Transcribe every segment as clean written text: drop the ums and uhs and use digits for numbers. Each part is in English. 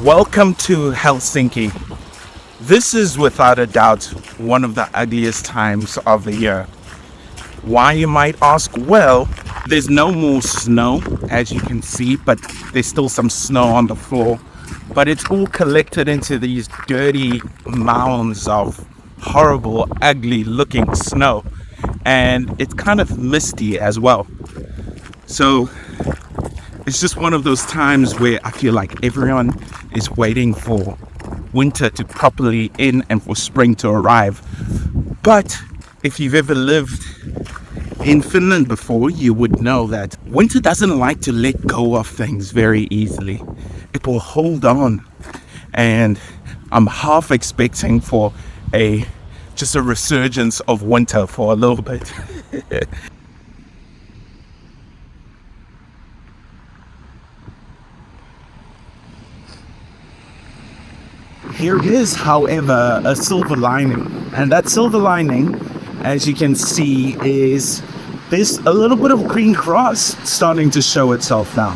Welcome to Helsinki. This is without a doubt one of the ugliest times of the year. Why, you might ask? Well, there's no more snow, as you can see, but there's still some snow on the floor. But it's all collected into these dirty mounds of horrible, ugly looking snow. And it's kind of misty as well. So it's just one of those times where I feel like everyone is waiting for winter to properly end and for spring to arrive. But if you've ever lived in Finland before, you would know that winter doesn't like to let go of things very easily. It will hold on, and I'm half expecting for just a resurgence of winter for a little bit. There is, however, a silver lining, and that silver lining, as you can see, is there's a little bit of green grass starting to show itself now,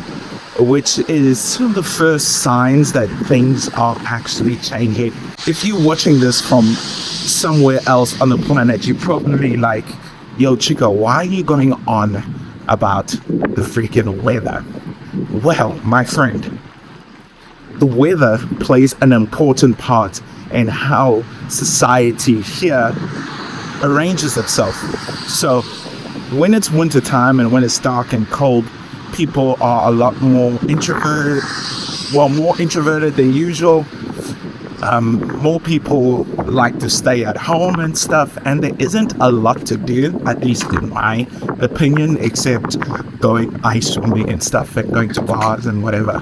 which is the first signs that things are actually changing. If you're watching this from somewhere else on the planet, you're probably like, yo, Chico, why are you going on about the freaking weather? Well, my friend, the weather plays an important part in how society here arranges itself. So when it's winter time and when it's dark and cold, people are a lot more introverted, more introverted than usual. More people like to stay at home and stuff, and there isn't a lot to do, at least in my opinion, except going ice swimming and stuff and going to bars and whatever.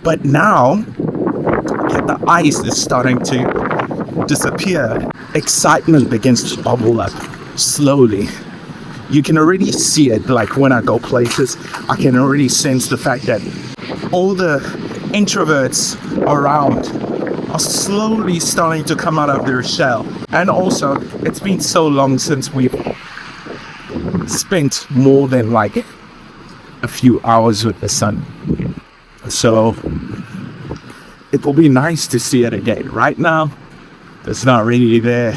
But now the ice is starting to disappear. Excitement begins to bubble up slowly. You can already see it, like when I go places, I can already sense the fact that all the introverts around are slowly starting to come out of their shell. And also, it's been so long since we've spent more than like a few hours with the sun. So it will be nice to see it again. Right now, it's not really there.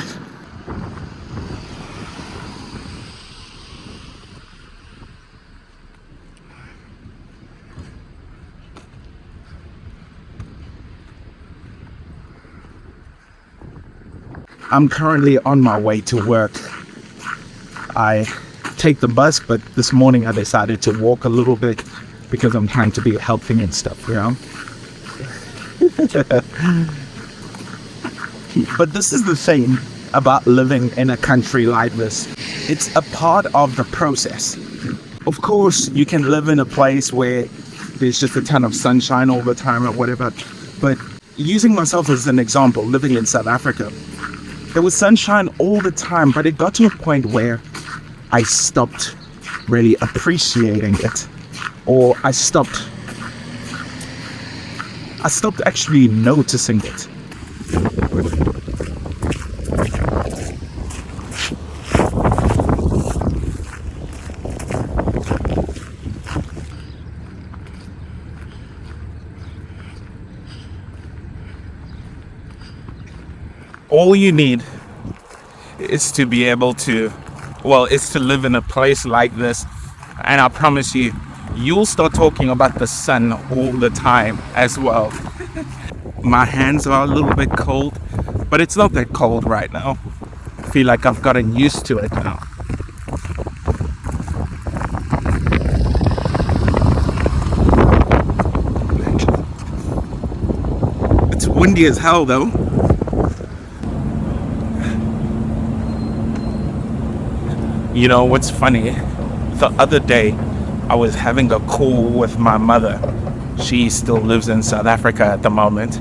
I'm currently on my way to work. I take the bus, but this morning I decided to walk a little bit because I'm trying to be healthy and stuff, you know? But this is the thing about living in a country like this. It's a part of the process. Of course, you can live in a place where there's just a ton of sunshine all the time or whatever. But using myself as an example, living in South Africa, there was sunshine all the time, but it got to a point where I stopped really appreciating it. Or I stopped actually noticing it. All you need is to be able to, is to live in a place like this. And I promise you, you'll start talking about the sun all the time as well. My hands are a little bit cold, but it's not that cold right now. I feel like I've gotten used to it now. It's windy as hell though. You know what's funny? The other day, I was having a call with my mother. She still lives in South Africa at the moment.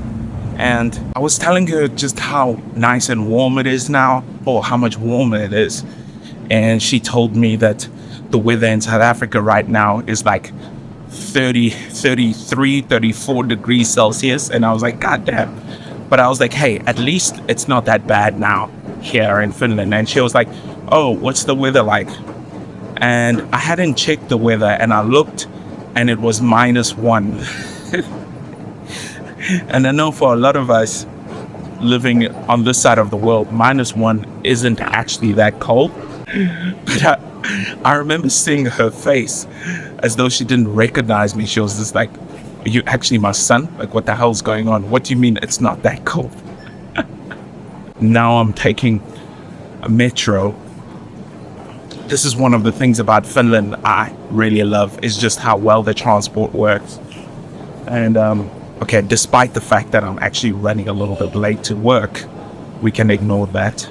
And I was telling her just how nice and warm it is now, or how much warmer it is. And she told me that the weather in South Africa right now is like 30, 33, 34 degrees Celsius. And I was like, God damn. But I was like, hey, at least it's not that bad now here in Finland. And she was like, oh, what's the weather like? And I hadn't checked the weather, and I looked, and it was -1. And I know for a lot of us living on this side of the world, -1 isn't actually that cold. But I remember seeing her face as though she didn't recognize me. She was just like, "Are you actually my son? Like, what the hell's going on? What do you mean it's not that cold?" Now I'm taking a metro. This is one of the things about Finland I really love, is just how well the transport works. And okay, despite the fact that I'm actually running a little bit late to work, we can ignore that.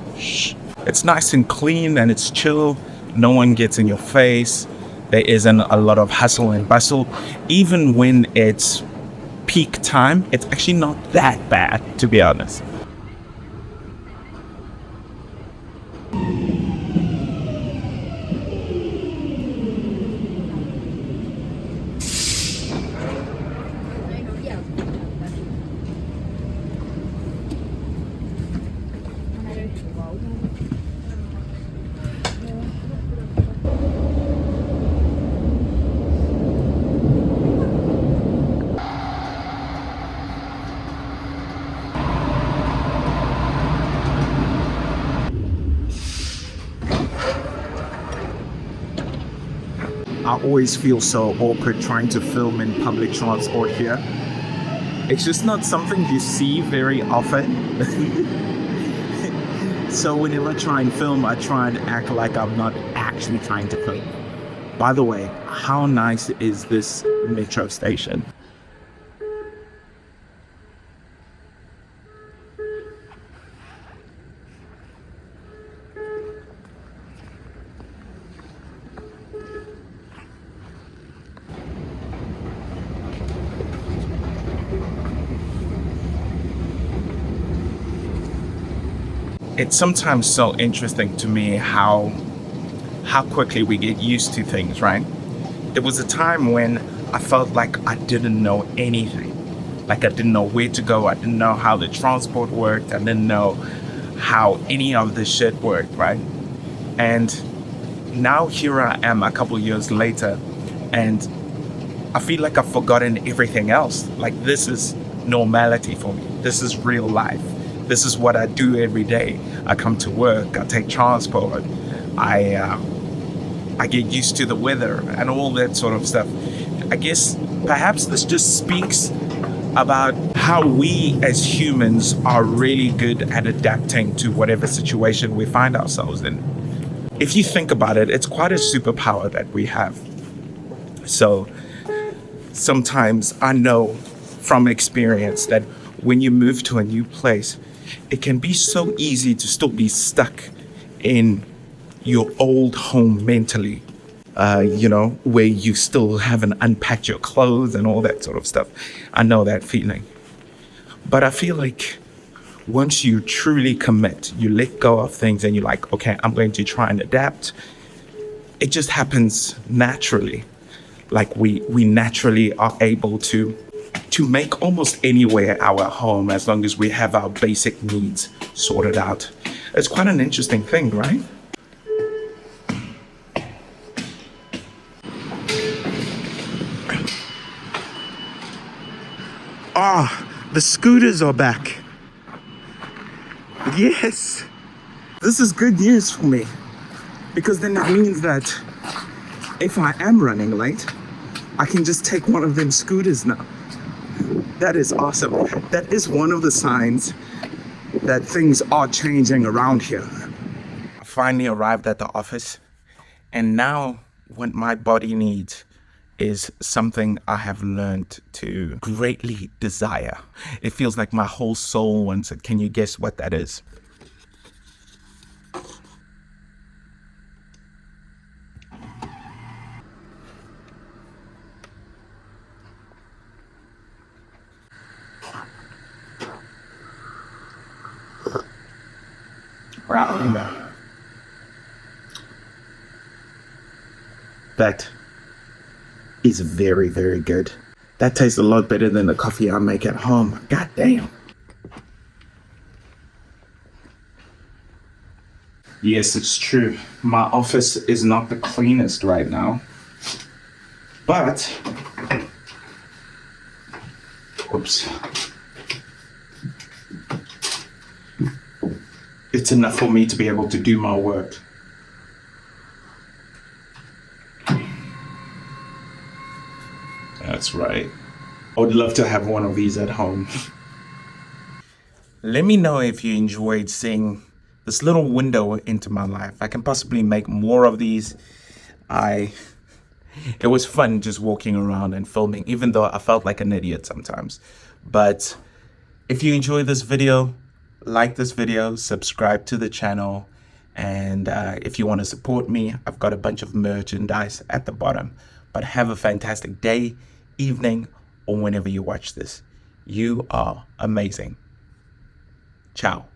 It's nice and clean and it's chill. No one gets in your face. There isn't a lot of hustle and bustle. Even when it's peak time, it's actually not that bad, to be honest. I always feel so awkward trying to film in public transport here. It's just not something you see very often. So whenever I try and film, I try and act like I'm not actually trying to film. By the way, how nice is this metro station? It's sometimes so interesting to me how quickly we get used to things, right? There was a time when I felt like I didn't know anything. Like I didn't know where to go. I didn't know how the transport worked. I didn't know how any of this shit worked, right? And now here I am a couple years later, and I feel like I've forgotten everything else. Like this is normality for me. This is real life. This is what I do every day. I come to work, I take transport, I get used to the weather and all that sort of stuff. I guess perhaps this just speaks about how we as humans are really good at adapting to whatever situation we find ourselves in. If you think about it, it's quite a superpower that we have. So sometimes I know from experience that when you move to a new place, it can be so easy to still be stuck in your old home mentally, where you still haven't unpacked your clothes and all that sort of stuff. I know that feeling. But I feel like once you truly commit, you let go of things and you're like, okay, I'm going to try and adapt. It just happens naturally. Like we naturally are able to make almost anywhere our home as long as we have our basic needs sorted out. It's quite an interesting thing, right? The scooters are back. Yes. This is good news for me, because then it means that if I am running late, I can just take one of them scooters now. That is awesome. That is one of the signs that things are changing around here. I finally arrived at the office, and now what my body needs is something I have learned to greatly desire. It feels like my whole soul wants it. Can you guess what that is? That is very, very good. That tastes a lot better than the coffee I make at home. God damn. Yes, it's true. My office is not the cleanest right now. But, oops. It's enough for me to be able to do my work. That's right. I would love to have one of these at home. Let me know if you enjoyed seeing this little window into my life. I can possibly make more of these. It was fun just walking around and filming, even though I felt like an idiot sometimes. But if you enjoyed this video, like this video, subscribe to the channel. And if you want to support me, I've got a bunch of merchandise at the bottom. But have a fantastic day, evening, or whenever you watch this. You are amazing. Ciao.